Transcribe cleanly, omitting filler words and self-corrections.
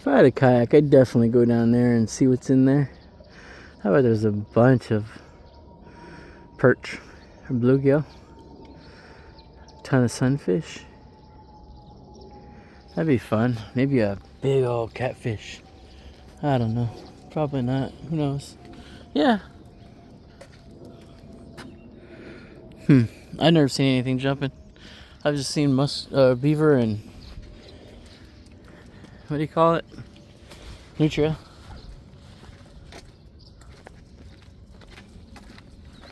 If I had a kayak, I'd definitely go down there and see what's in there. How about there's a bunch of perch or bluegill, ton of sunfish. That'd be fun. Maybe a big old catfish. I don't know. Probably not. Who knows? Yeah. I've never seen anything jumping. I've just seen beaver and what do you call it? Nutria.